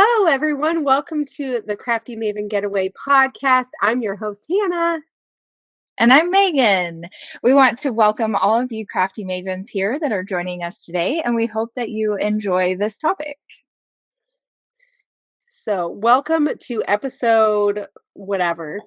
Hello, everyone. Welcome to the Crafty Maven Getaway podcast. I'm your host, Hannah. And I'm Megan. We want to welcome all of you crafty mavens here that are joining us today, and we hope that you enjoy this topic. So, welcome to episode whatever.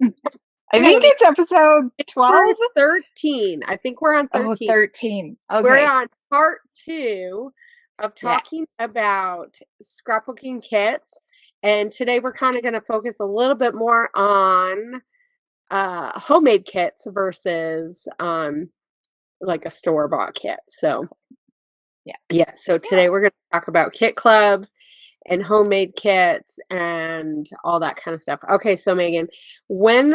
I think it's episode 12. 13. I think we're on 13. Oh, 13. Okay. We're on part 2 of talking about scrapbooking kits. And today we're kind of going to focus a little bit more on homemade kits versus like a store-bought kit. So so today we're going to talk about kit clubs and homemade kits and all that kind of stuff. Okay, so Megan, when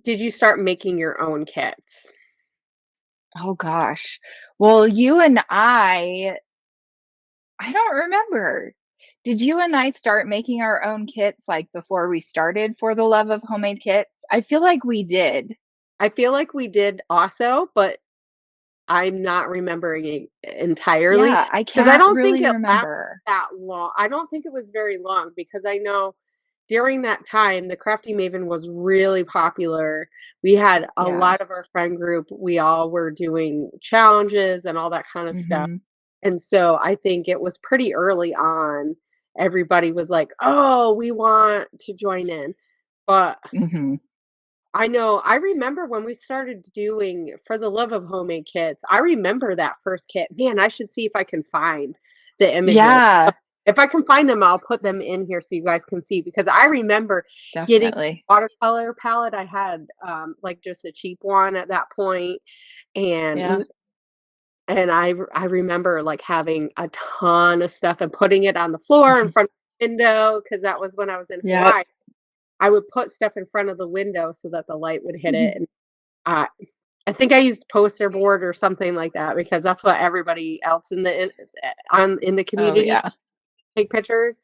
did you start making your own kits? Oh gosh. Well, you and I don't remember. Did you and I start making our own kits like before we started For the Love of Homemade Kits? I feel like we did. I feel like we did also, but I'm not remembering it entirely. Yeah, I because I can't don't really think it remember. that long. I don't think it was very long because I know during that time the Crafty Maven was really popular. We had a lot of our friend group. We all were doing challenges and all that kind of stuff. And so I think it was pretty early on. Everybody was like, "Oh, we want to join in." But I know, I remember when we started doing For the Love of Homemade Kits, I remember that first kit. Man, I should see if I can find the images. Yeah, If I can find them, I'll put them in here so you guys can see, because I remember getting definitely. watercolor palette. I had like just a cheap one at that point, and I remember like having a ton of stuff and putting it on the floor in front of the window, because that was when I was in Hawaii. I would put stuff in front of the window so that the light would hit it, and I think I used poster board or something like that, because that's what everybody else in the community take pictures.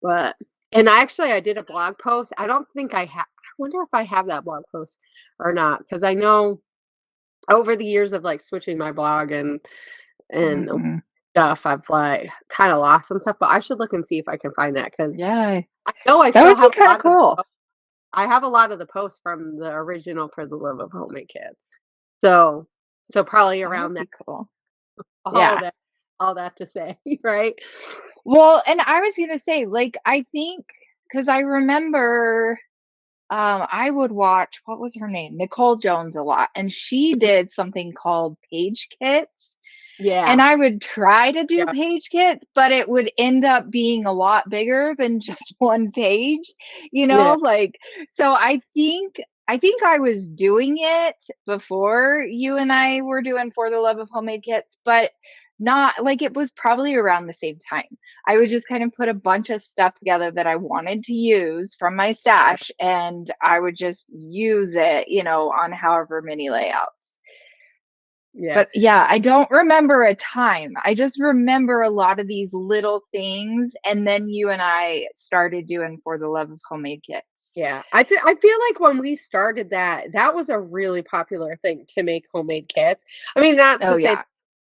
But I did a blog post. I don't think I have. I wonder if I have that blog post or not, because I know over the years of like switching my blog and stuff, I've like kind of lost some stuff. But I should look and see if I can find that, because I know I that still would be have a kind lot of cool. I have a lot of the posts from the original For the Love of Homemade Kits. So probably around that. Cool. All that to say, right? Well, and I was gonna say, like, I think because I remember I would watch, what was her name? Nicole Jones a lot, and she did something called page kits. Yeah. And I would try to do page kits, but it would end up being a lot bigger than just one page, like, so I think I was doing it before you and I were doing For the Love of Homemade Kits, but not like, it was probably around the same time. I would just kind of put a bunch of stuff together that I wanted to use from my stash, and I would just use it, on however many layouts. But I don't remember a time. I just remember a lot of these little things, and then you and I started doing For the Love of Homemade Kits. Yeah, I feel like when we started that was a really popular thing, to make homemade kits. I mean, not to say it's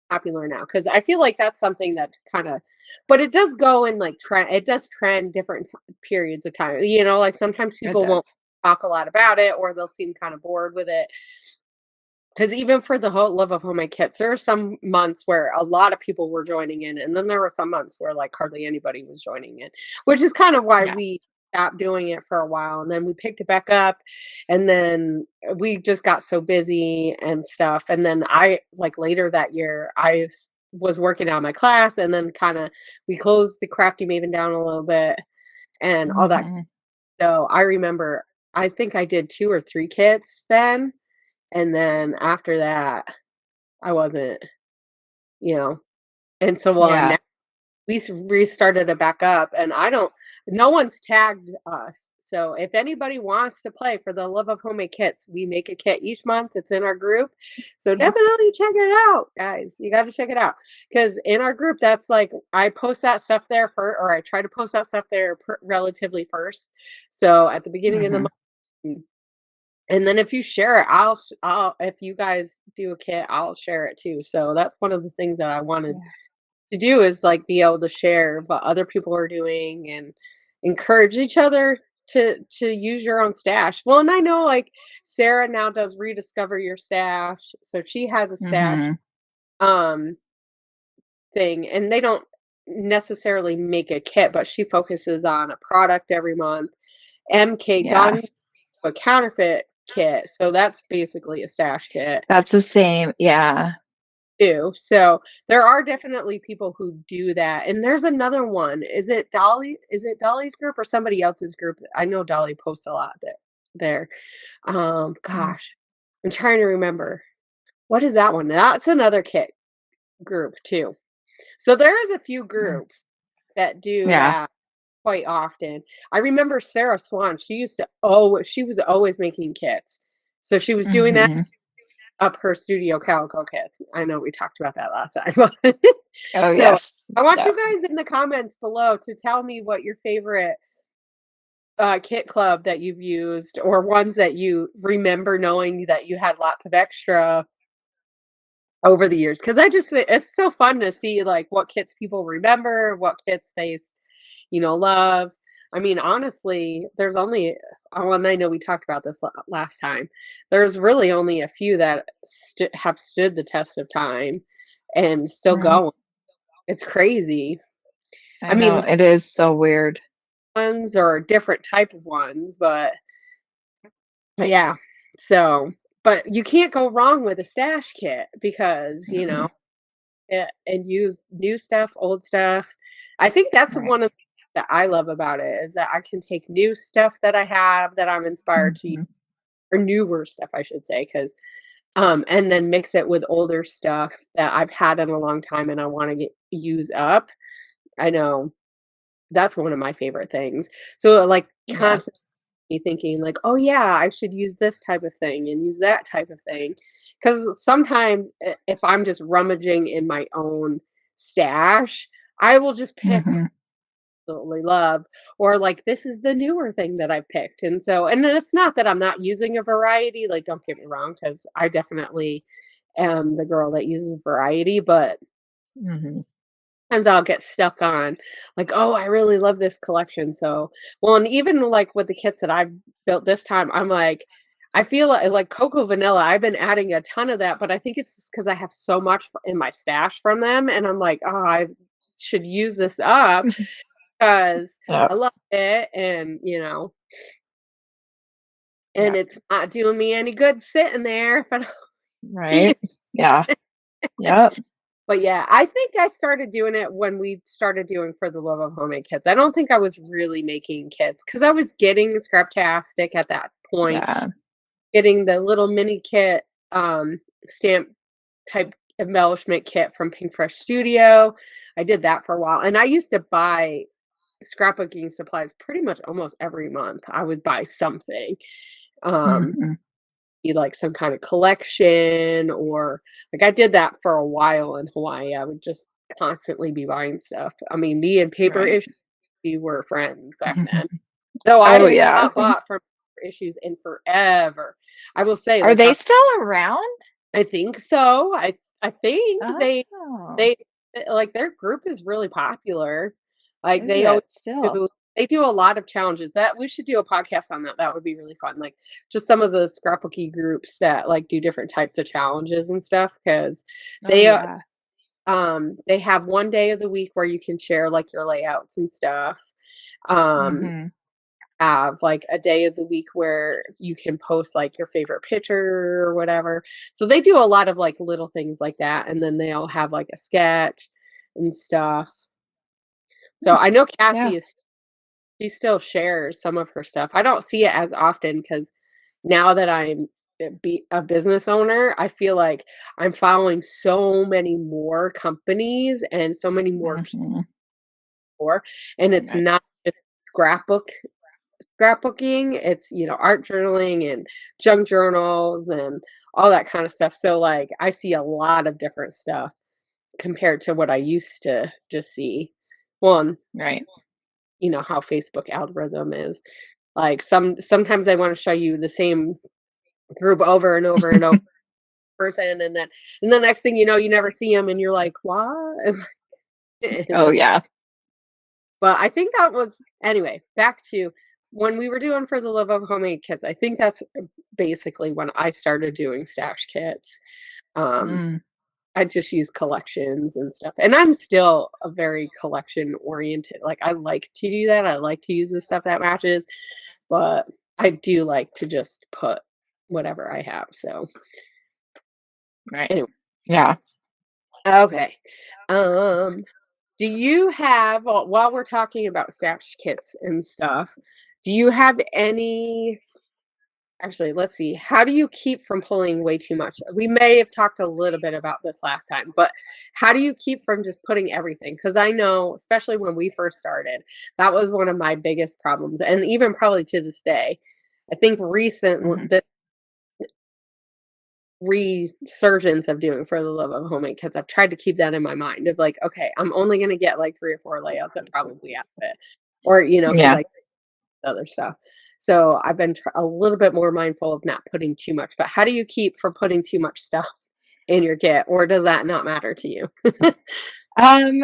popular now, because I feel like that's something that kind of, but it does go in like trend. It does trend different periods of time. Like sometimes people won't talk a lot about it, or they'll seem kind of bored with it. Because even For the Love of Homemade Kits, there are some months where a lot of people were joining in, and then there were some months where like hardly anybody was joining in, which is kind of why we stopped doing it for a while, and then we picked it back up, and then we just got so busy and stuff. And then I, like, later that year, I was working on my class, and then kind of we closed the Crafty Maven down a little bit and all that. So I remember, I think I did 2 or 3 kits then. And then after that, I wasn't, and so now we restarted it back up, and no one's tagged us. So if anybody wants to play For the Love of Homemade Kits, we make a kit each month. It's in our group. So definitely check it out, guys. You got to check it out, because in our group, that's like, I post that stuff there or I try to post that stuff there relatively first. So at the beginning of the month. And then if you share it, I'll if you guys do a kit, I'll share it too. So that's one of the things that I wanted to do is like be able to share what other people are doing and encourage each other to use your own stash. Well, and I know like Sarah now does rediscover your stash, so she has a stash Mhm. um thing, and they don't necessarily make a kit, but she focuses on a product every month. MK Yeah. Gun, a counterfeit kit, so that's basically a stash kit That's the same. Yeah. too. So there are definitely people who do that. And there's another one. Is it Dolly? Is it Dolly's group or somebody else's group? I know Dolly posts a lot there. Mm. Gosh, I'm trying to remember. What is that one? That's another kit group too. So there is a few Mm. groups that do Yeah. that quite often. I remember Sarah Swan. She used to she was always making kits. So she was doing that Mhm. up her studio calico kits. I know we talked about that last time. Oh, So yes. I want you Yep. guys in the comments below to tell me what your favorite kit club that you've used or ones that you remember knowing that you had lots of extra over the years. Because it's so fun to see like what kits people remember, what kits love. I mean, honestly, there's only, oh, and I know we talked about this last time. There's really only a few that have stood the test of time and still Right. going. It's crazy. I I know, mean, it is so weird. ones or different type of ones, but yeah. So, but you can't go wrong with a stash kit because, Mm-mm. and use new stuff, old stuff. I think that's Right. one of the things that I love about it is that I can take new stuff that I have that I'm inspired to use, Mhm. or newer stuff, I should say, because and then mix it with older stuff that I've had in a long time and I want to get use up. I know that's one of my favorite things. So like Yeah. constantly thinking like, "Oh yeah, I should use this type of thing and use that type of thing." Because sometimes if I'm just rummaging in my own stash, I will just pick what Mhm. I absolutely love, or like this is the newer thing that I picked, and then it's not that I'm not using a variety. Like, don't get me wrong, because I definitely am the girl that uses variety, but Mhm. sometimes I'll get stuck on like, "Oh, I really love this collection." So, well, and even like with the kits that I've built this time, I'm like, I feel like Cocoa Vanilla, I've been adding a ton of that, but I think it's just because I have so much in my stash from them, and I'm like, "Oh, I should use this up because I Yep. love it," and Yep. it's not doing me any good sitting there if I don't eat. Right. Yeah. Yep. But yeah, I think I started doing it when we started doing For the Love of Homemade Kits. I don't think I was really making kits because I was getting Scraptastic at that point, Yeah. getting the little mini kit, stamp type embellishment kit from Pink Fresh Studio. I did that for a while, and I used to buy scrapbooking supplies pretty much almost every month. I would buy something. Um, Mhm. be like some kind of collection or like I did that for a while in Hawaii. I would just constantly be buying stuff. I mean, me and paper Right. issues, we were friends back then. Though I Oh, have yeah. not bought from Paper issues in forever. I will say, Are like they how still around? I think so. I think Oh, they like their group is really popular. Like is they always it still? they do a lot of challenges. That we should do a podcast on that. That would be really fun. Like just some of the scrapbooky groups that like do different types of challenges and stuff because Oh, they yeah. they have one day of the week where you can share like your layouts and stuff. Um Mhm. have like a day of the week where you can post like your favorite picture or whatever. So they do a lot of like little things like that. And then they all have like a sketch and stuff. So Hmm. I know Yeah. Cassie is she still shares some of her stuff. I don't see it as often because now that I'm a business owner, I feel like I'm following so many more companies and so many more Mhm. people, and it's Right. not just scrapbooking, it's, art journaling and junk journals and all that kind of stuff. So, like, I see a lot of different stuff compared to what I used to just see. One, Right. how Facebook algorithm is. Like sometimes they want to show you the same group over and over and over person, and then the next thing you know, you never see them, and you're like, what? Oh, yeah. But I think that was anyway, back to when we were doing For the Love of Homemade Kits, I think that's basically when I started doing stash kits. Um, Mm. I just use collections and stuff, and I'm still a very collection-oriented like, I like to do that, I like to use the stuff that matches, but I do like to just put whatever I have, so Right. anyway. Yeah. Okay. Um, do you have while we're talking about stash kits and stuff, do you have any actually, let's see. How do you keep from pulling way too much? We may have talked a little bit about this last time, but how do you keep from just putting everything? Because I know, especially when we first started, that was one of my biggest problems, and even probably to this day. I think Mhm. the resurgence of doing For the Love of Homemade Kits, I've tried to keep that in my mind of like, okay, I'm only gonna get like 3 or 4 layouts that probably outfit, or because Yeah. I other stuff. So I've been a little bit more mindful of not putting too much. But how do you keep from putting too much stuff in your kit, or does that not matter to you? Um,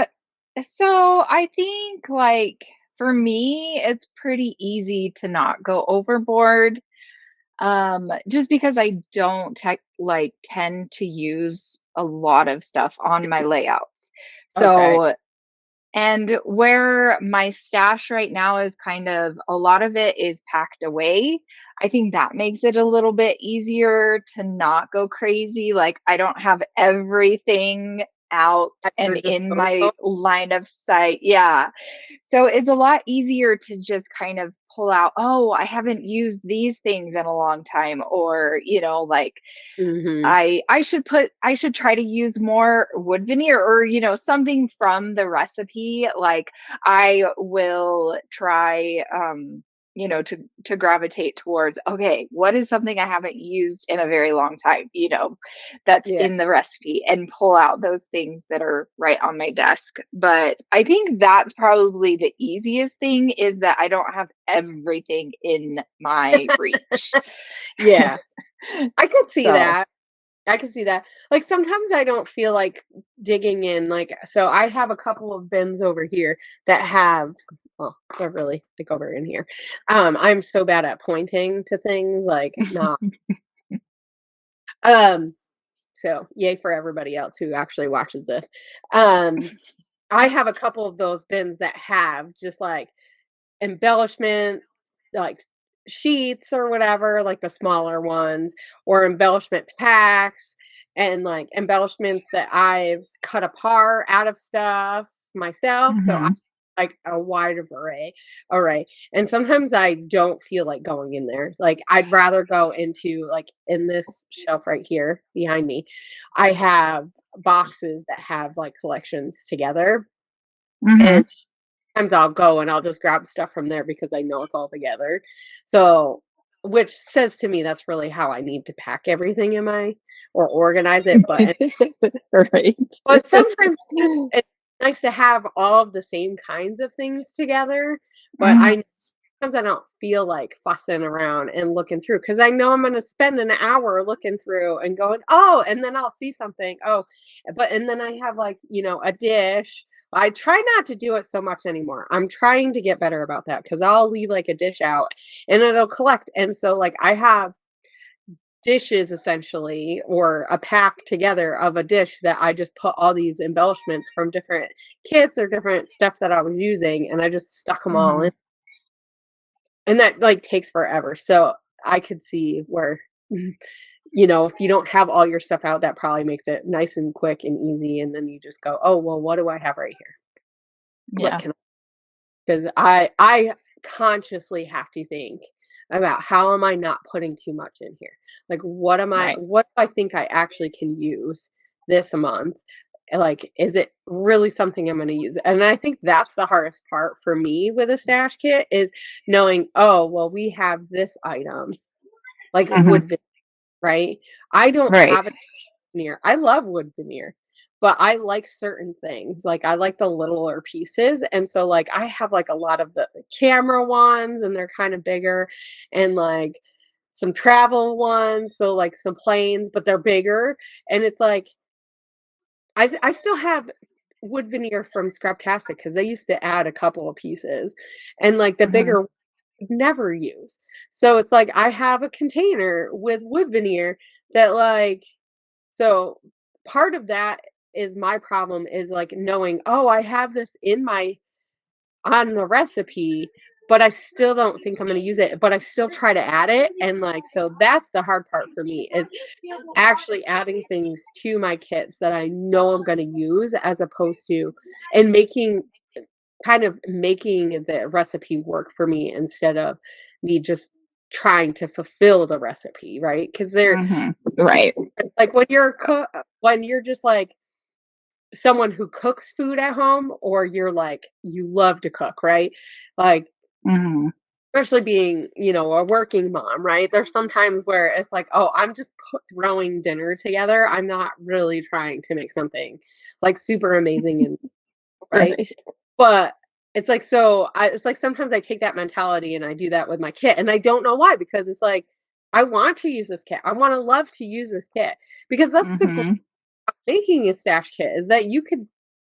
so I think, like, for me, it's pretty easy to not go overboard, just because I don't tend to use a lot of stuff on my layouts. Okay. So and where my stash right now is kind of a lot of it is packed away. I think that makes it a little bit easier to not go crazy. Like, I don't have everything out At and your in my disposal. line of sight. Yeah. So it's a lot easier to just kind of pull out, oh, I haven't used these things in a long time, or, like, Hmm. I should try to use more wood veneer, or, something from the recipe. Like, I will try, to gravitate towards, okay, what is something I haven't used in a very long time, that's Yeah. in the recipe, and pull out those things that are right on my desk. But I think that's probably the easiest thing, is that I don't have everything in my reach. Yeah. I could see So, that. I can see that. Like sometimes I don't feel like digging in. Like, so I have a couple of bins over here that have, well, they're really like over in here. I'm so bad at pointing to things, like not. Um, so yay for everybody else who actually watches this. Um, I have a couple of those bins that have just like embellishment, like sheets or whatever, like the smaller ones, or embellishment packs, and like embellishments that I've cut apart out of stuff myself. So I mhm, like a wide array. And sometimes I don't feel like going in there. Like I'd rather go into like in this shelf right here behind me, I have boxes that have like collections together. mhm. And sometimes I'll go and I'll just grab stuff from there because I know it's all together. So, which says to me that's really how I need to pack everything in my or organize it. Right. But sometimes it's nice to have all of the same kinds of things together. But Mhm, I sometimes I don't feel like fussing around and looking through because I know I'm going to spend an hour looking through and going, oh, and then I'll see something. Oh, but and then I have like, a dish. I try not to do it so much anymore. I'm trying to get better about that because I'll leave like a dish out and it'll collect. And so, like, I have dishes essentially or a pack together of a dish that I just put all these embellishments from different kits or different stuff that I was using and I just stuck them all in, mhm. and that, like, takes forever, so I could see where, if you don't have all your stuff out, that probably makes it nice and quick and easy, and then you just go, "Oh, well, what do I have right here? What Yeah, can" 'cause I consciously have to think about how am I not putting too much in here? Like, right. what do I think I actually can use this month? Like, is it really something I'm gonna use? And I think that's the hardest part for me with a stash kit is knowing, "Oh, well, we have this item," like Mhm, right? I don't right. have a veneer. I love wood veneer, but I like certain things. Like I like the littler pieces. And so like I have like a lot of the camera ones and they're kind of bigger and like some travel ones, so like some planes, but they're bigger. And it's like I still have wood veneer from Scraptastic because they used to add a couple of pieces, and like the Mhm. bigger never use. So it's like I have a container with wood veneer that like so part of that is my problem is like knowing, oh, I have this in my on the recipe, but I still don't think I'm going to use it, but I still try to add it. And like, so that's the hard part for me is actually adding things to my kits that I know I'm going to use as opposed to, and making kind of making the recipe work for me instead of me just trying to fulfill the recipe, right? Because they're Mhm. Right. like when you're just like someone who cooks food at home, or you're like you love to cook, right? Like Mhm. especially being, a working mom, right? There's sometimes where it's like, oh, I'm just throwing dinner together. I'm not really trying to make something like super amazing and right. Right. But it's like sometimes I take that mentality and I do that with my kit, and I don't know why because it's like I want to use this kit. I want to love to use this kit because that's the Mhm. making a stash kit is that you could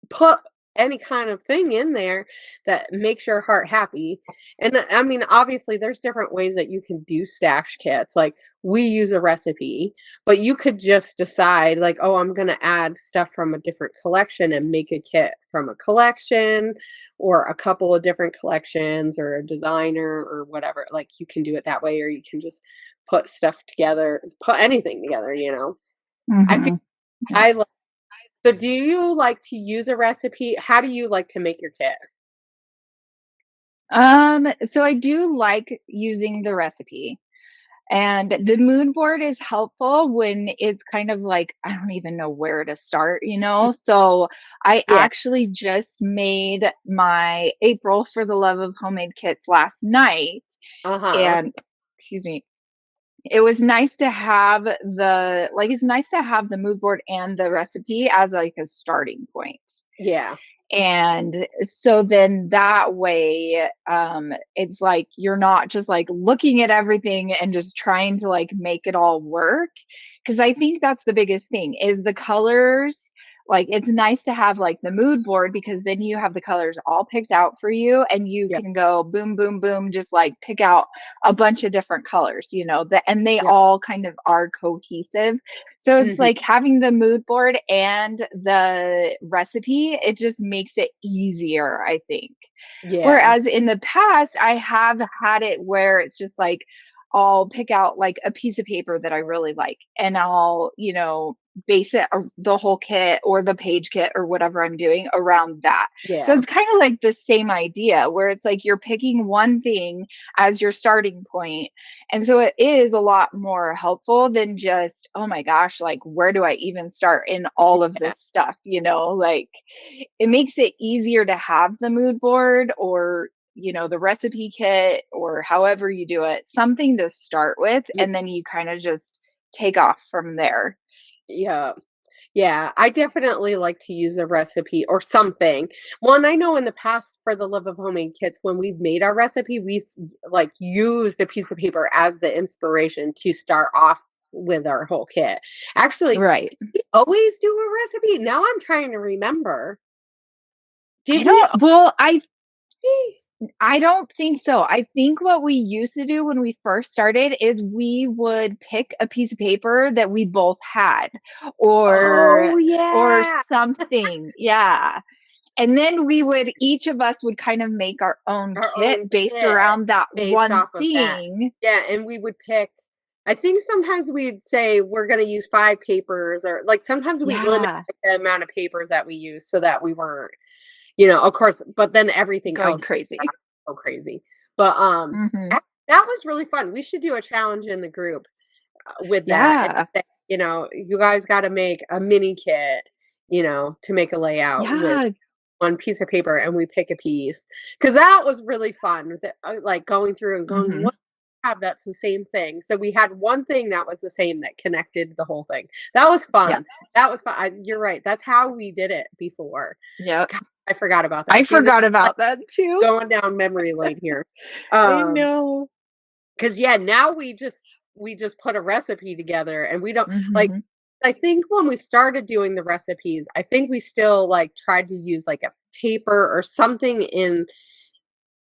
put any kind of thing in there that makes your heart happy. And I mean, obviously, there's different ways that you can do stash kits. Like we use a recipe, but you could just decide, like, oh, I'm going to add stuff from a different collection and make a kit from a collection or a couple of different collections or a designer or whatever. Like you can do it that way, or you can just put stuff together, put anything together. I feel Mhm. Yeah. I so do you like to use a recipe? How do you like to make your kit? So I do like using the recipe. And the mood board is helpful when it's kind of like, I don't even know where to start, you Mm, know? So I yeah. actually just made my April for the Love of Homemade kits last night. Uh-huh. And excuse me, it was nice to have it's nice to have the mood board and the recipe as like a starting point. Yeah. And so then that way, it's like you're not just like looking at everything and just trying to like make it all work. Cause I think that's the biggest thing is the colors. Like it's nice to have like the mood board because then you have the colors all picked out for you and you Yeah. can go boom, boom, boom, just like pick out a bunch of different colors, and they Yeah. all kind of are cohesive. So it's Mhm. like having the mood board and the recipe, it just makes it easier, I think. Yeah. Whereas in the past, I have had it where it's just like I'll pick out like a piece of paper that I really like and I'll, base it the whole kit or the page kit or whatever I'm doing around that. So Yeah. it's kind of like the same idea where it's like you're picking one thing as your starting point. And so it is a lot more helpful than just, oh my gosh, like where do I even start in all of Yeah. this stuff? Like it makes it easier to have the mood board or the recipe kit or however you do it, something to start with, Ye and then you kind of just take off from there. yeah. Yeah, I definitely like to use a recipe or something. Well, and I know in the past for the Love of Homemade kits, when we've made our recipe, we've like used a piece of paper as the inspiration to start off with our whole kit. Actually, Right. did we always do a recipe? Now I'm trying to remember. I Did we don't well, always? I don't think so. I think what we used to do when we first started is we would pick a piece of paper that we both had or Oh, or yeah. something. Yeah. And then we would each of us would kind of make our own Our kit own based kit around that based one off of that. thing. Yeah, and we would pick I think sometimes we'd say we're gonna use 5 papers or like, sometimes we'd limit, Yeah. like, the amount of papers that we use so that we weren't, of course, but then everything Going else crazy. go crazy. But, Mhm. that was really fun. We should do a challenge in the group, with that and Yeah. say, you guys gotta make a mini kit, to make a layout with Yeah. one piece of paper and we pick a piece because that was really fun like going through and going Mhm. what have that's the same thing, so we had one thing that was the same that connected the whole thing. That was Yeah. fun. That was fun. You're right, that's how we did it before. Yep. God, I forgot about I that. See, this forgot is like about that too. going down memory lane here. I um know. because yeah, now we just put a recipe together and we don't like Mhm. I think when we started doing the recipes, I think we still like tried to use like a paper or something in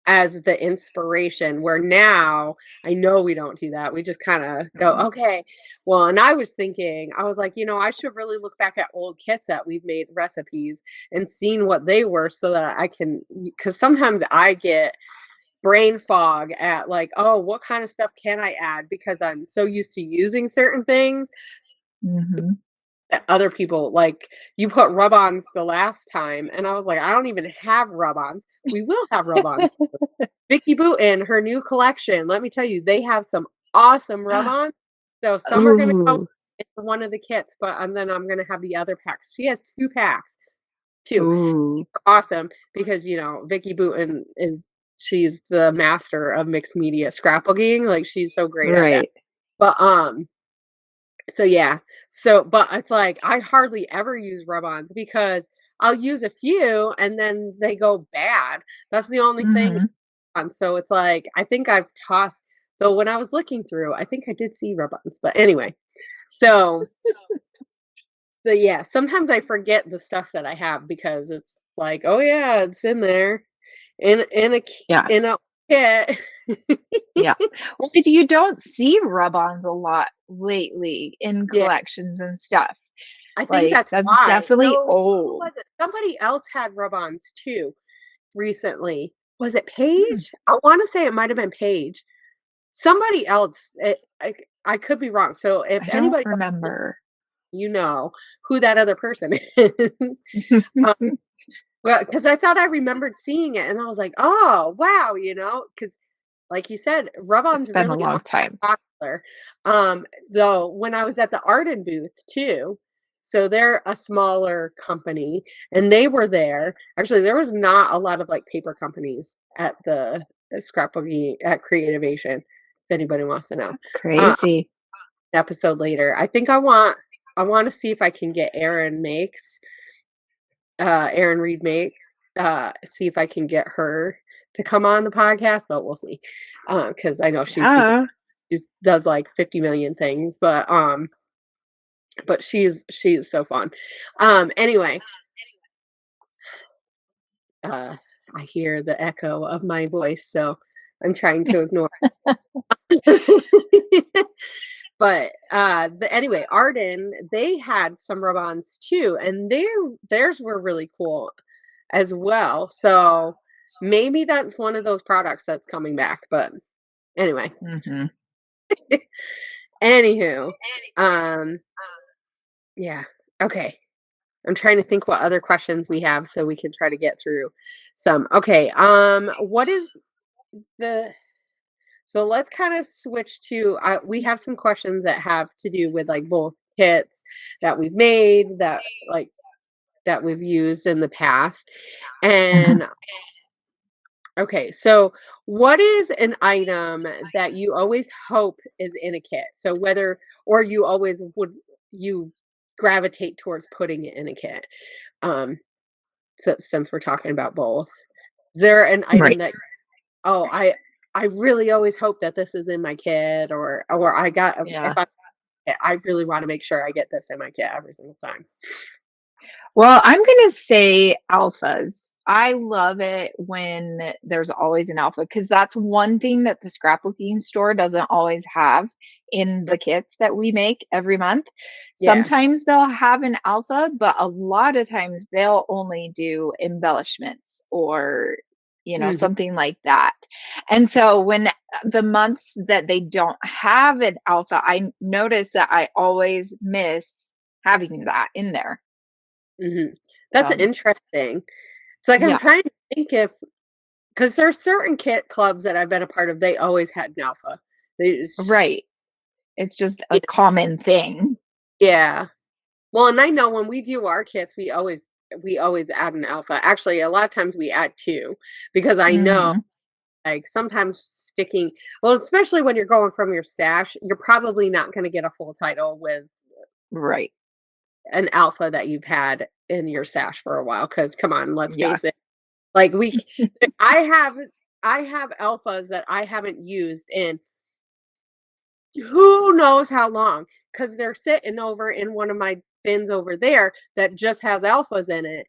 as the inspiration, where now I know we don't do that. We just kind of go, okay, well, and I was thinking, I was like, I should really look back at old kits that we've made recipes and seen what they were so that I can, because sometimes I get brain fog at like, oh, what kind of stuff can I add? Because I'm so used to using certain things Mm-hmm. that other people like you put rub-ons the last time, and I was like, I don't even have rub-ons. We will have rub-ons. Vicky Booten, her new collection, let me tell you, they have some awesome rub-ons. So some are gonna go Ooh. into one of the kits, but and then I'm gonna have the other packs. She has 2 packs, 2. Ooh. Awesome because Vicky Booten she's the master of mixed media scrapbooking. Like she's so great at that. Right. But so yeah. So but it's like I hardly ever use rub-ons because I'll use a few and then they go bad. That's the only thing. Mm-hmm. And so it's like I think I've tossed though when I was looking through, I think I did see rub-ons. But anyway. So yeah, sometimes I forget the stuff that I have because it's like, oh yeah, it's in there Yeah. in a kit. Yeah. Well, you don't see rub-ons a lot lately in Yeah. collections and stuff. I think Like, that's that's why. definitely No, who old. was it? Somebody else had rub-ons too recently. Was it Hmm. Paige? I want to say it might have been Paige. Somebody else. I could be wrong. So if I don't anybody else, remember. who that other person is. um, well, because I thought I remembered seeing it, and I was like, oh wow, because like you said, It's rub-ons been a really long are time. popular. Though when I was at the Arden booth too, so they're a smaller company, and they were there. Actually, there was not a lot of like paper companies at the scrapbooking at Creativation. If anybody wants to know, That's uh, crazy. episode later, I think I want to see if I can get Aaron Reed makes, see if I can get her to come on the podcast, but we'll see. Because I know she's super, Yeah. she does like 50 million things, but she is so fun. Anyway, I hear the echo of my voice, so I'm trying to ignore. But anyway, Arden, they had some rub-ons too, and theirs were really cool as well. So maybe that's one of those products that's coming back. But anyway, Mm-hmm. anywho, um, yeah, okay. I'm trying to think what other questions we have so we can try to get through some. Okay, what is the so let's kind of switch to we have some questions that have to do with like both kits that we've made that we've used in the past. And okay, so what is an item that you always hope is in a kit? So whether or you always would you gravitate towards putting it in a kit? Um, so since we're talking about both, is there an item Right. that oh I really always hope that this is in my kit or I got Yeah. if I really want to make sure I get this in my kit every single time. Well, I'm going to say alphas. I love it when there's always an alpha because that's one thing that the scrapbooking store doesn't always have in the kits that we make every month. Yeah. Sometimes they'll have an alpha, but a lot of times they'll only do embellishments or Mhm. something like that. And so when the months that they don't have an alpha, I notice that I always miss having that in there. Mhm. That's Um, interesting. It's like I'm yeah, trying to think if because there's certain kit clubs that I've been a part of, they always had an alpha. They just right. It's just a yeah. common thing. Yeah. Well, and I know when we do our kits, we always add an alpha. Actually, a lot of times we add 2 because I know Mhm. like sometimes sticking well, especially when you're going from your stash, you're probably not going to get a full title with Right. an alpha that you've had in your stash for a while. Because come on, let's Yeah. face it. Like I have I have alphas that I haven't used in who knows how long, because they're sitting over in one of my bins over there that just has alphas in it.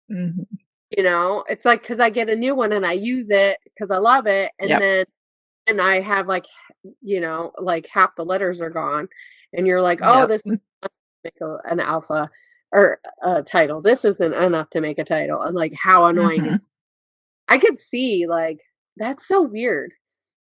Mhm. It's like because I get a new one and I use it because I love it, and Yep. then and I have like like half the letters are gone, and you're like, oh, Yep. this make an alpha or a title. This isn't enough to make a title, and like how annoying is. Mhm. I could see like that's so weird.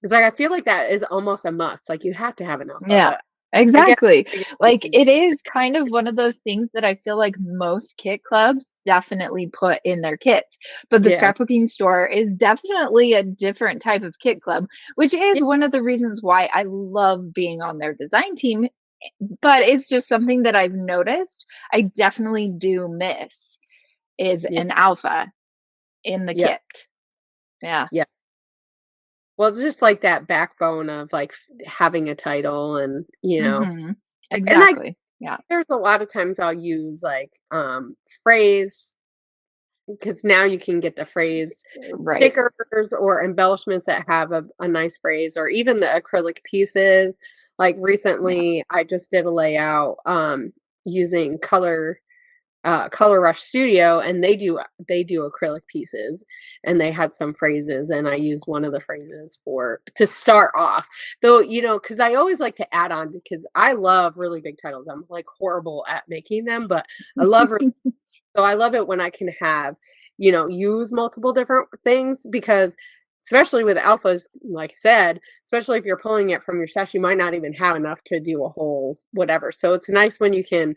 It's like I feel like that is almost a must. Like you have to have an alpha, Yeah, but I guess exactly. you Like, it is kind of one of those things that I feel like most kit clubs definitely put in their kits, but the yeah, scrapbooking store is definitely a different type of kit club, which yeah, is one of the reasons why I love being on their design team, but it's just something that I've noticed I definitely do miss is yeah, an alpha in the yeah, kit. Yeah. yeah. Well, it's just like that backbone of like having a title, and Mhm. and I Exactly. Yeah. there's a lot of times I'll use like phrase because now you can get the phrase Right. stickers or embellishments that have a nice phrase or even the acrylic pieces. Like Yeah. recently I just did a layout using Color Rush Studio, and they do acrylic pieces, and they had some phrases, and I used one of the phrases for to start off. Though, because I always like to add on because I love really big titles. I'm like horrible at making them, but I love so I love it when I can use multiple different things because especially with alphas, like I said, especially if you're pulling it from your stash, you might not even have enough to do a whole whatever. So it's nice when you can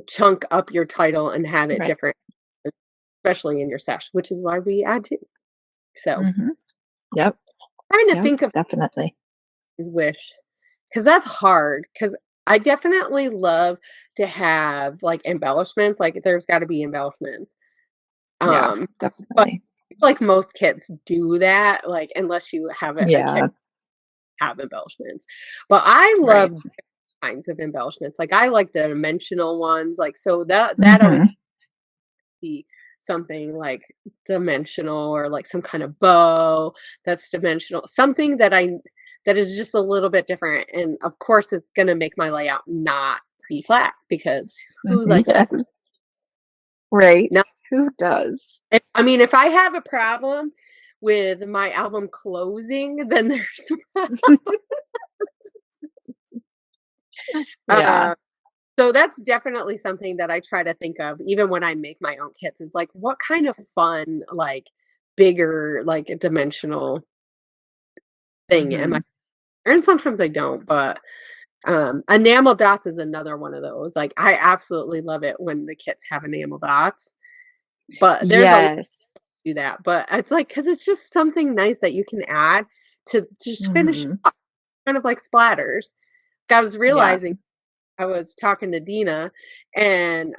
chunk up your title and have it Right. different, especially in your stash, which is why we add to. So Mhm. Yep. trying to Yep. think of Definitely. his wish because that's hard. Because I definitely love to have like embellishments. Like there's got to be embellishments. Yeah. But Definitely. like most kits do that, like unless you have a kit Yeah. have embellishments. But I Right. love kinds of embellishments. Like I like the dimensional ones. Like so that I would Mhm. see something like dimensional or like some kind of bow that's dimensional. Something that is just a little bit different. And of course it's gonna make my layout not be flat because who likes Yeah. Right. now Who does? if I have a problem with my album closing, then there's Yeah. uh so that's definitely something that I try to think of even when I make my own kits is like what kind of fun, like bigger, like a dimensional thing am I, Mhm. and sometimes I don't, but enamel dots is another one of those. Like I absolutely love it when the kits have enamel dots. But there's a lot Yes. to do that. But it's like because it's just something nice that you can add to just finish Mhm. off, kind of like splatters. I was Yeah. realizing I was talking to Dina and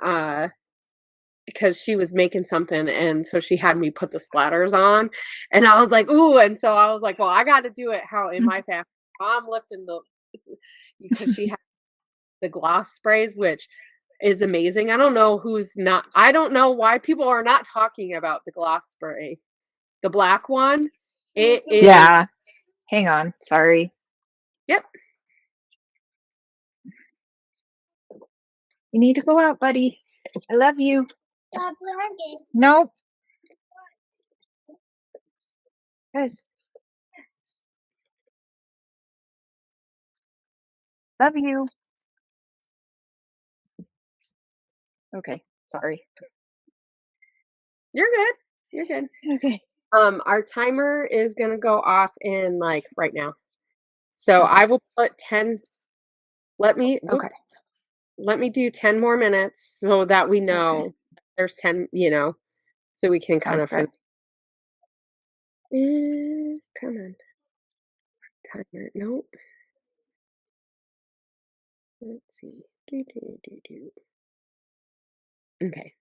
because she was making something and so she had me put the splatters on and I was like, ooh, and so I was like, well, I gotta do it how in my family. I'm lifting the because she had the gloss sprays, which is amazing. I don't know why people are not talking about the gloss spray. The black one, it Yeah. is Hang on. Sorry. yep. You need to go out, buddy. I love you. Nope. Guys, love you. Okay. Sorry. You're good. You're good. Okay. Our timer is gonna go off in like right now. So Okay. I will put 10 let me Okay. let me do 10 more minutes so that we Okay. know there's 10, so we can kind Sounds of good. come on, timer. Nope. Let's see. Do. Okay.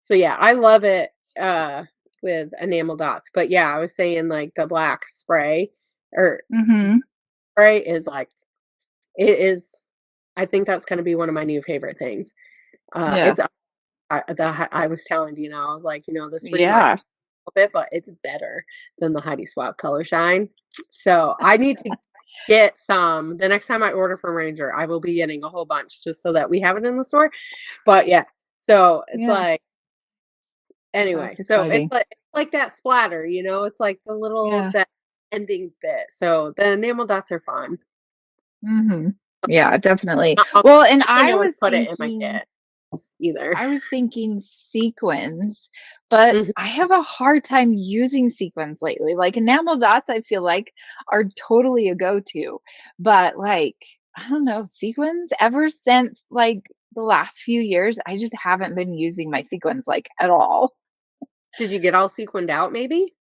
So yeah, I love it with enamel dots. But yeah, I was saying like the black spray or Mhm. spray is like it is I think that's gonna be one of my new favorite things. Yeah. It's I was telling you know, I was like, this reminded Yeah. bit, but it's better than the Heidi Swapp Color Shine. So I need to get some. The next time I order from Ranger, I will be getting a whole bunch just so that we have it in the store. But yeah, so it's Yeah, like that's anyway, so exciting. it's like that splatter, you know, it's like the little Yeah. that ending bit. So the enamel dots are fun. Yeah, definitely. I'll Well, and definitely always put it in my kit either. I was thinking sequins, but Mhm. I have a hard time using sequins lately. Like enamel dots, I feel like are totally a go-to. But like, I don't know, sequins ever since like the last few years, I just haven't been using my sequins like at all. Did you get all sequined out maybe?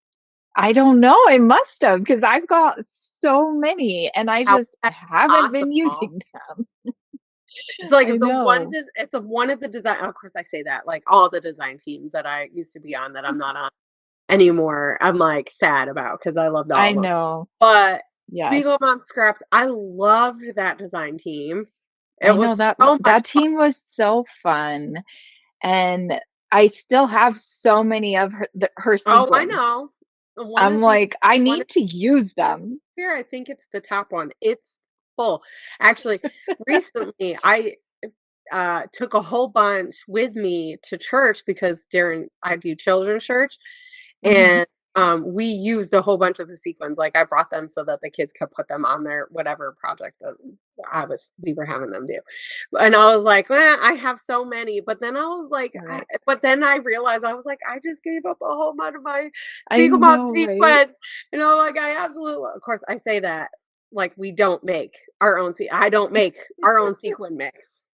I don't know. I must have because I've got so many and I How is just that haven't been possible? using them. It's like I the one know. it's a one of the design of course I say that, like all the design teams that I used to be on that I'm not on anymore, I'm like sad about because I loved all I of them. know. But Yes. Spiegelman Scraps, I loved that design team. It I know was that so much that fun. team was so fun, and I still have so many of her Oh, I sequins. know. One I'm of the like, I one need to use them. here, I think it's the top one. It's full. Actually, recently I took a whole bunch with me to church because during I do children's church, Mhm. and we used a whole bunch of the sequins. Like I brought them so that the kids could put them on their whatever project that we were having them do. And I was like, I have so many. But then I was like, Right. but then I realized I was like, I just gave up a whole bunch of my I Spiegelmom know, right? sequins. And I'm like, I absolutely, of course, I say that like we don't make our own. I don't make our own sequin mix.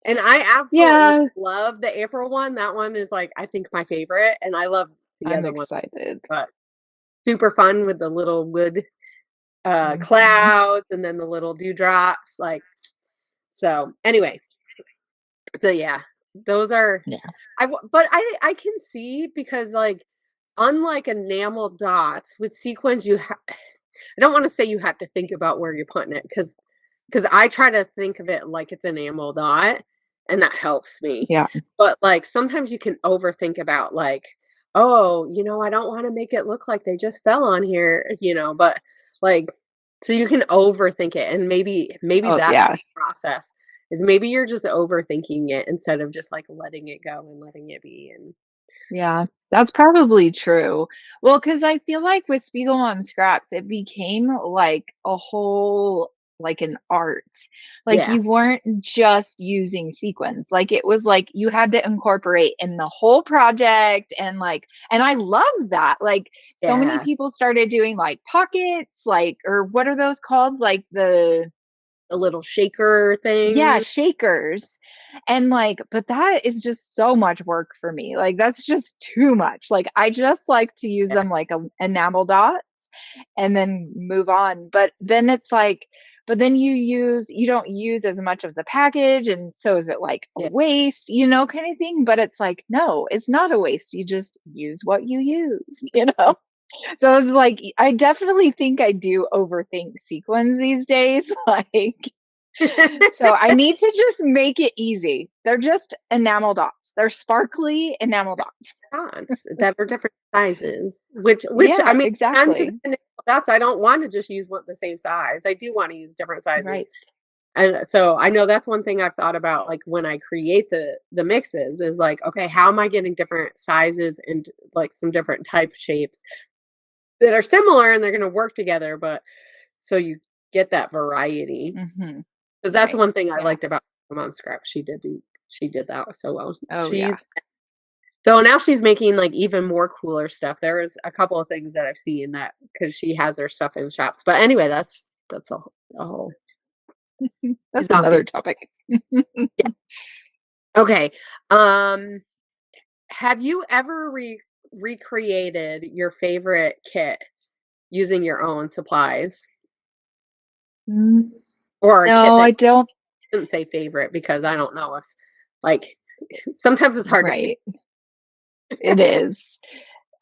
And I absolutely Yeah, love the April one. That one is like I think my favorite, and I love the I'm other one, excited. but super fun with the little wood Mhm. clouds and then the little dewdrops. Like so. Anyway, so yeah, those are Yeah. but I can see because like unlike enamel dots with sequins, I don't want to say you have to think about where you're putting it because I try to think of it like it's an enamel dot, and that helps me. Yeah. But like sometimes you can overthink about like, oh, you know, I don't want to make it look like they just fell on here, you know, but like so you can overthink it and maybe Oh, that's yeah. the process. Is maybe you're just overthinking it instead of just like letting it go and letting it be and Yeah, that's probably true. Well, because I feel like with Spiegelmom Scraps, it became like a whole like an art. Like yeah. you weren't just using sequins. Like it was like you had to incorporate in the whole project and I love that. Like so many Yeah. people started doing like pockets, like or what are those called? Like the The little shaker yeah, thing. shakers. And like, but that is just so much work for me. Like that's just too much. Like I just like to use Yeah. them like a enamel dots and then move on. But then it's like, but then you don't use as much of the package. And so is it like a Yeah. waste, you know, kind of thing? But it's like, no, it's not a waste. You just use what you use, you know? So it's like, I definitely think I do overthink sequins these days. Like, so I need to just make it easy. They're just enamel dots. They're sparkly enamel dots. Dots that are different sizes, which I Yeah, mean, I'm using exactly. the dots. I don't want to just use one the same size. I do want to use different sizes. Right. And so I know that's one thing I've thought about like when I create the mixes is like, okay, how am I getting different sizes and like some different type shapes that are similar and they're going to work together, but so you get that variety. Mhm. Because that's Right. one thing I Yeah. liked about Mom Scrap. She did that so well. Oh, yeah. So now she's making like even more cooler stuff. There is a couple of things that I've seen that because she has her stuff in shops. But anyway, that's a whole That's topic. another topic. Yeah. Okay. Um, have you ever recreated your favorite kit using your own supplies Mm, or a kit no, that I don't. shouldn't say favorite because I don't know if like sometimes it's hard to pick. Right. It is.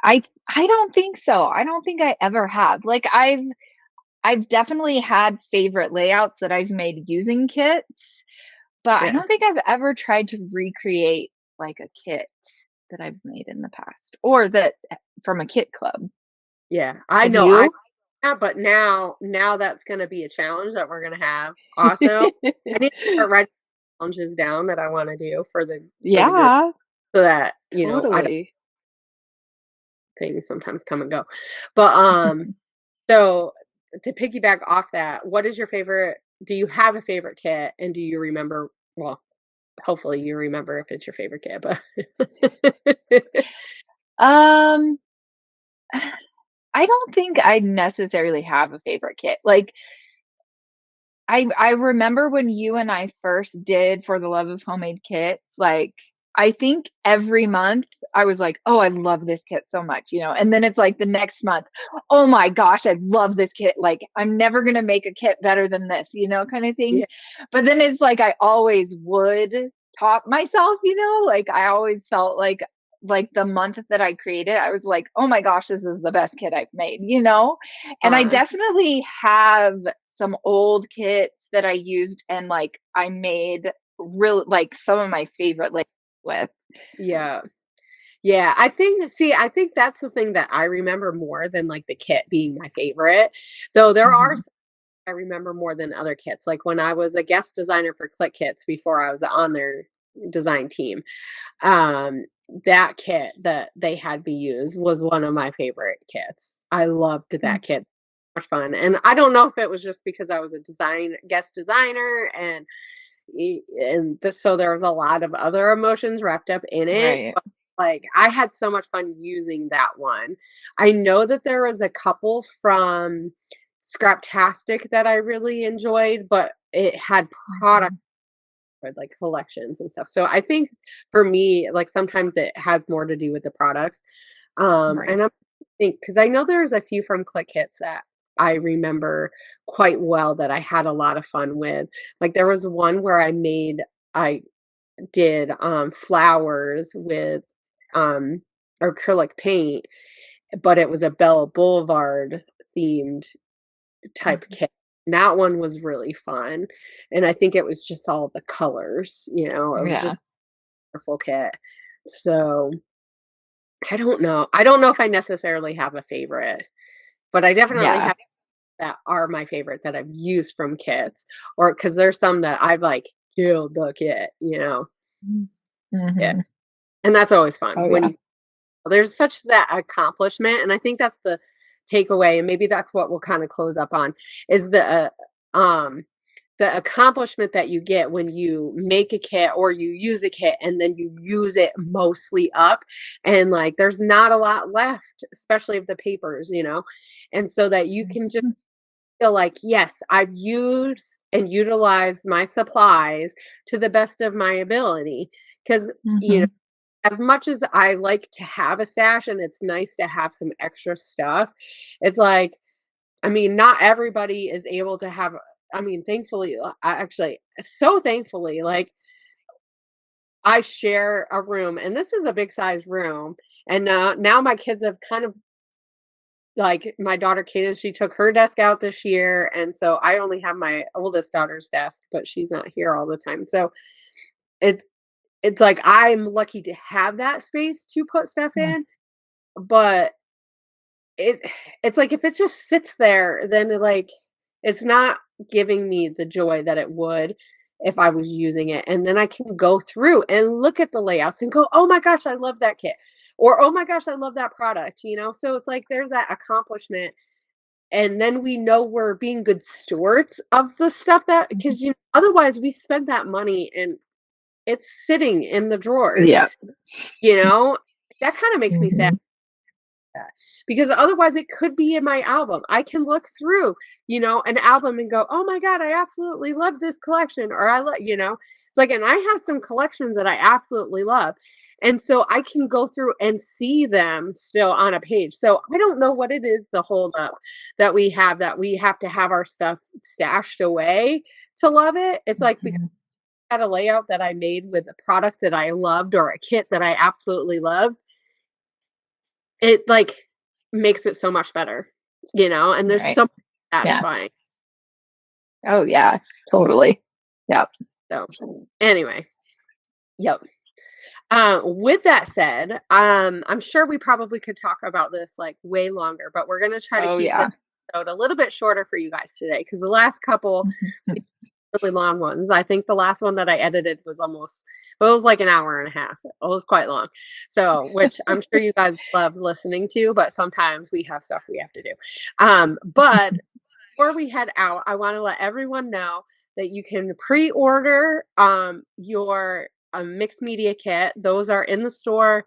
I don't think so. I don't think I ever have. Like I've definitely had favorite layouts that I've made using kits, but I Yeah. don't think I've ever tried to recreate like a kit. that I've made in the past or that from a kit club. Yeah, I Have know. you? But now that's gonna be a challenge that we're gonna have also. I need to start writing challenges down that I wanna do for the group Yeah, so that, I don't totally. things sometimes come and go. But, so to piggyback off that, what is your favorite do you have a favorite kit, and do you remember well, hopefully you remember if it's your favorite kit, but Um, I don't think I necessarily have a favorite kit. Like, I remember when you and I first did For the Love of Homemade Kits, like, I think every month I was like, "Oh, I love this kit so much," and then it's like the next month, "Oh my gosh, I love this kit, like, I'm never gonna make a kit better than this," kinda thing. Yeah, But then it's like I always would top myself, like, I always felt like the month that I created, I was like, "Oh my gosh, this is the best kit I've made?" And I fun. definitely have some old kits that I used and, like, I made real like, some of my favorite, like, with. Yeah. Yeah, I think that's the thing that I remember more than, like, the kit being my favorite, though there are Mhm, some I remember more than other kits, like, when I was a guest designer for Click Kits before I was on their design team, um, that kit that they had me use was one of my favorite kits. I loved mm, that kit. Much fun, and I don't know if it was just because I was a guest designer and this so there was a lot of other emotions wrapped up in it, right. but, like, I had so much fun using that one. I know that there was a couple from Scraptastic that I really enjoyed, but it had product Mhm, with, like, collections and stuff. So I think for me, like, sometimes it has more to do with the products. right. And I'm think because I know there's a few from Click Hits that I remember quite well that I had a lot of fun with. Like, there was one where I did, flowers with, um, acrylic paint, but it was a Bella Boulevard themed type Mhm, kit. That one was really fun, and I think it was just all the colors, it was yeah, just a wonderful kit. So, I don't know. I don't know if I necessarily have a favorite, but I definitely yeah. have that are my favorite that I've used from kits, or because there's some that I've, like, killed the kit. Mm, Yeah, mhm. and that's always fun Oh, when yeah. you there's such that accomplishment, and I think that's the takeaway, and maybe that's what we'll kinda close up on, is the accomplishment that you get when you make a kit or you use a kit and then you use it mostly up, and, like, there's not a lot left, especially of the papers, and so that you can just Mhm, feel like, "Yes, I've used and utilized my supplies to the best of my ability, because mhm. as much as I like to have a stash and it's nice to have some extra stuff, it's like, I mean, not everybody is able to have I mean, thankfully, actually, so thankfully, like, I share a room, and this is a big size room, and now my kids have kind of like, my daughter Kaden, she took her desk out this year, and so I only have my oldest daughter's desk, but she's not here all the time, so it's it's like I'm lucky to have that space to put stuff Mm, in, but It it's like if it just sits there, then it's not giving me the joy that it would if I was using it, and then I can go through and look at the layouts and go, "Oh my gosh, I love that kit," or, "Oh my gosh, I love that product?" So it's like there's that accomplishment, and then we know we're being good stewards of the stuff that mhm. because otherwise we spend that money and it's sitting in the drawers, Yeah. you know? That kinda makes me sad. Mhm, That. Because otherwise it could be in my album. I can look through, an album and go, "Oh my god, I absolutely love this collection," or It's like and I have some collections that I absolutely love. And so I can go through and see them still on a page. So I don't know what it is the hold up that we have to have our stuff stashed away to love it. It's like because mhm. I had a layout that I made with a product that I loved or a kit that I absolutely loved it, like, makes it so much better, and there's Right. so Yeah. satisfying. Oh, yeah, totally. Yep. So, anyway, yep. With that said, I'm sure we probably could talk about this like way longer, but we're gonna try to keep this episode a little bit shorter for you guys today because the last couple really long ones. I think the last one that I edited was it was like an hour and a half. It was quite long. So, which I'm sure you guys love listening to, but sometimes we have stuff we have to do. But before we head out, I want to let everyone know that you can pre-order your mixed media kit. Those are in the store,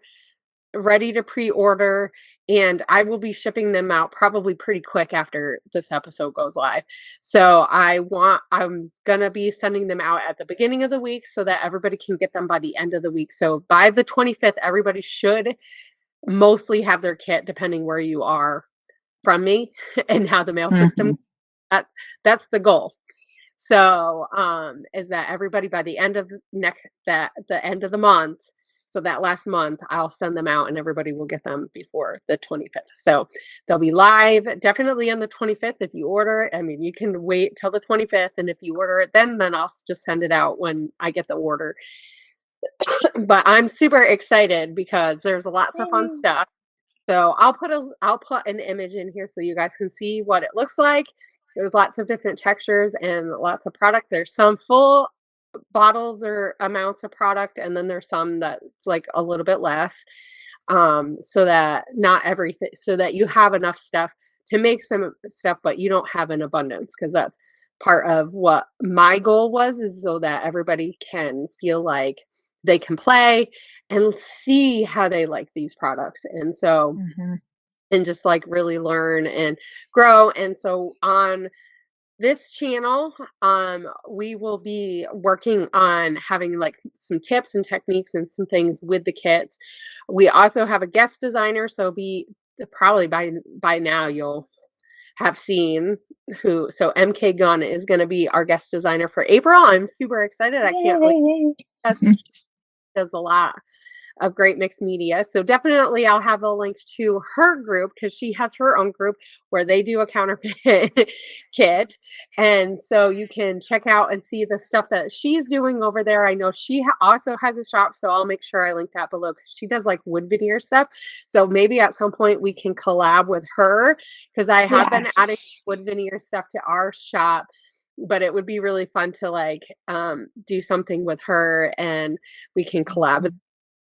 ready to pre-order, and I will be shipping them out probably pretty quick after this episode goes live. So I'm gonna be sending them out at the beginning of the week so that everybody can get them by the end of the week. So by the 25th, everybody should mostly have their kit, depending where you are from me and how the mail system. That's the goal. So is that everybody by the end of the end of the month, so that last month I'll send them out and everybody will get them before the 25th. So they'll be live definitely on the 25th if you order. I mean, you can wait till the 25th, and if you order it then I'll just send it out when I get the order. But I'm super excited because there's lots of fun stuff. So I'll put an image in here so you guys can see what it looks like. There's lots of different textures and lots of product. There's some full bottles or amounts of product, and then there's some that's like a little bit less. So that not everything, so that you have enough stuff to make some stuff, but you don't have an abundance, because that's part of what my goal was, is so that everybody can feel like they can play and see how they like these products. And so and just like really learn and grow. And so on this channel, we will be working on having like some tips and techniques and some things with the kits. We also have a guest designer, so probably by now you'll have seen who. So MK Gunn is going to be our guest designer for April. I'm super excited. I can't wait. Does a lot of great mixed media. So definitely I'll have a link to her group, because she has her own group where they do a counterfeit kit. And so you can check out and see the stuff that she's doing over there. I know she also has a shop, so I'll make sure I link that below, because she does like wood veneer stuff. So maybe at some point we can collab with her, because I have been adding wood veneer stuff to our shop. But it would be really fun to like do something with her, and we can collab.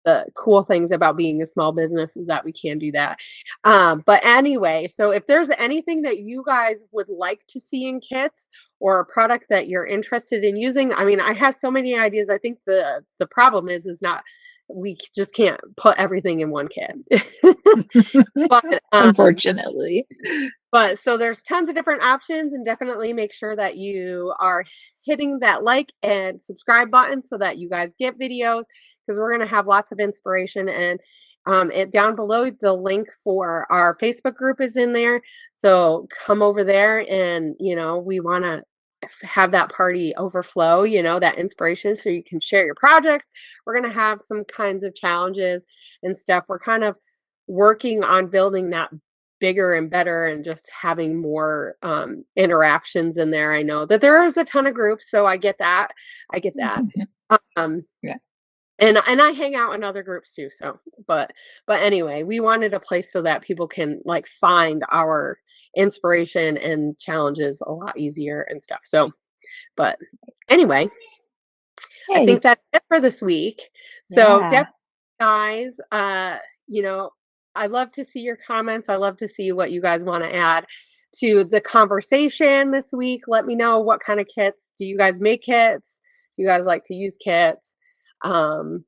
The cool things about being a small business is that we can do that. But anyway, so if there's anything that you guys would like to see in kits, or a product that you're interested in using, I mean, I have so many ideas. I think the problem is not, we just can't put everything in one kit. But unfortunately. But so there's tons of different options, and definitely make sure that you are hitting that like and subscribe button so that you guys get videos, because we're going to have lots of inspiration. And it down below, the link for our Facebook group is in there. So come over there, and we want to have that party overflow, that inspiration, so you can share your projects. We're going to have some kinds of challenges and stuff. We're kind of working on building that bigger and better, and just having more interactions in there. I know that there is a ton of groups, so I get that. Yeah. And I hang out in other groups too. So, but anyway, we wanted a place so that people can like find our inspiration and challenges a lot easier and stuff. So, but anyway, I think that's it for this week. So definitely, guys, I love to see your comments. I love to see what you guys want to add to the conversation this week. Let me know, what kind of kits do you guys make? Kits? Do you guys like to use kits? And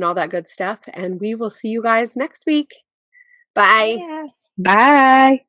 all that good stuff. And we will see you guys next week. Bye. Bye.